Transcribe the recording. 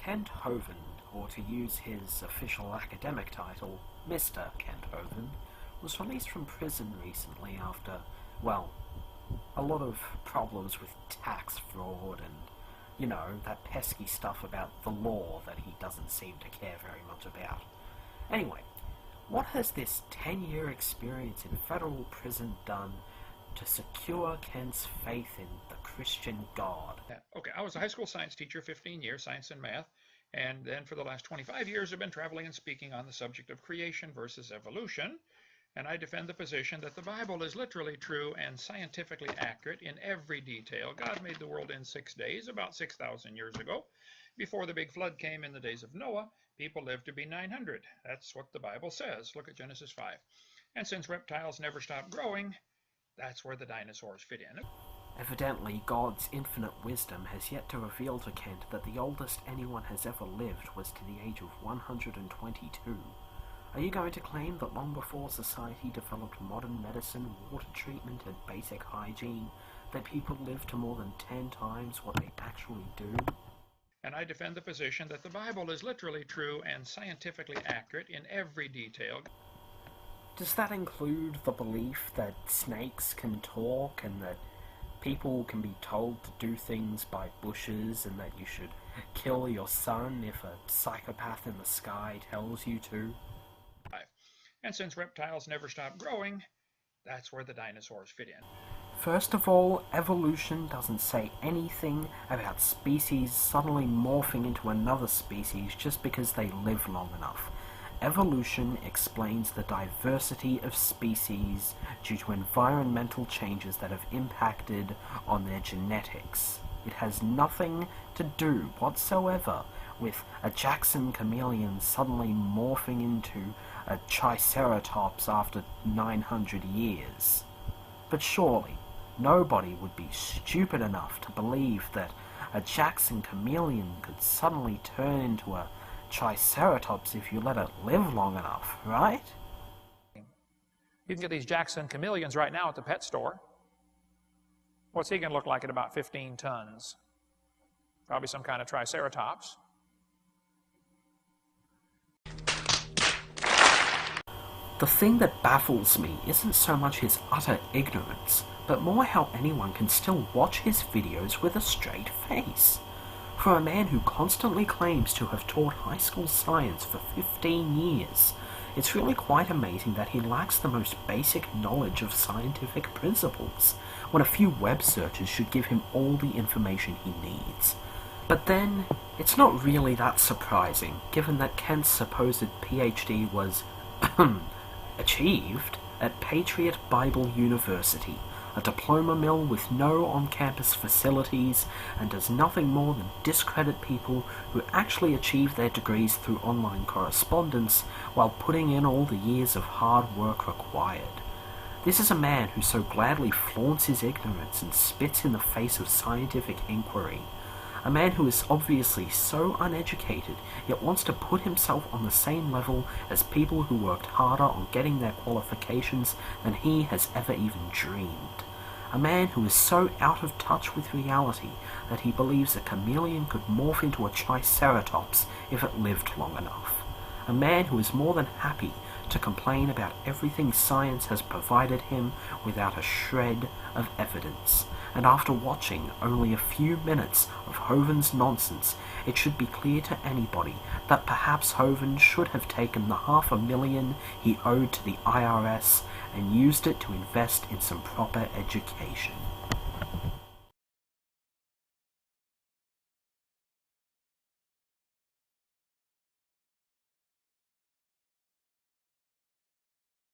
Kent Hovind, or to use his official academic title, Mr. Kent Hovind, was released from prison recently after, well, a lot of problems with tax fraud and, you know, that pesky stuff about the law that he doesn't seem to care very much about. Anyway, what has this 10-year experience in federal prison done to secure Kent's faith in the Christian God? Okay, I was a high school science teacher, 15 years, science and math, and then for the last 25 years I've been traveling and speaking on the subject of creation versus evolution, and I defend the position that the Bible is literally true and scientifically accurate in every detail. God made the world in 6 days, about 6,000 years ago. Before the big flood came in the days of Noah, people lived to be 900. That's what the Bible says. Look at Genesis 5. And since reptiles never stop growing, that's where the dinosaurs fit in. Evidently, God's infinite wisdom has yet to reveal to Kent that the oldest anyone has ever lived was to the age of 122. Are you going to claim that long before society developed modern medicine, water treatment, and basic hygiene, that people lived to more than 10 times what they actually do? And I defend the position that the Bible is literally true and scientifically accurate in every detail. Does that include the belief that snakes can talk and that people can be told to do things by bushes and that you should kill your son if a psychopath in the sky tells you to? And since reptiles never stop growing, that's where the dinosaurs fit in. First of all, evolution doesn't say anything about species suddenly morphing into another species just because they live long enough. Evolution explains the diversity of species due to environmental changes that have impacted on their genetics. It has nothing to do whatsoever with a Jackson chameleon suddenly morphing into a triceratops after 900 years. But surely, nobody would be stupid enough to believe that a Jackson chameleon could suddenly turn into a triceratops if you let it live long enough, right? You can get these Jackson chameleons right now at the pet store. What's he going to look like at about 15 tons? Probably some kind of triceratops. The thing that baffles me isn't so much his utter ignorance, but more how anyone can still watch his videos with a straight face. For a man who constantly claims to have taught high school science for 15 years, it's really quite amazing that he lacks the most basic knowledge of scientific principles, when a few web searches should give him all the information he needs. But then, it's not really that surprising, given that Kent's supposed PhD was achieved at Patriot Bible University, a diploma mill with no on-campus facilities, and does nothing more than discredit people who actually achieve their degrees through online correspondence while putting in all the years of hard work required. This is a man who so gladly flaunts his ignorance and spits in the face of scientific inquiry. A man who is obviously so uneducated, yet wants to put himself on the same level as people who worked harder on getting their qualifications than he has ever even dreamed. A man who is so out of touch with reality that he believes a chameleon could morph into a triceratops if it lived long enough. A man who is more than happy to complain about everything science has provided him without a shred of evidence. And after watching only a few minutes of Hovind's nonsense, it should be clear to anybody that perhaps Hovind should have taken the $500,000 he owed to the IRS and used it to invest in some proper education.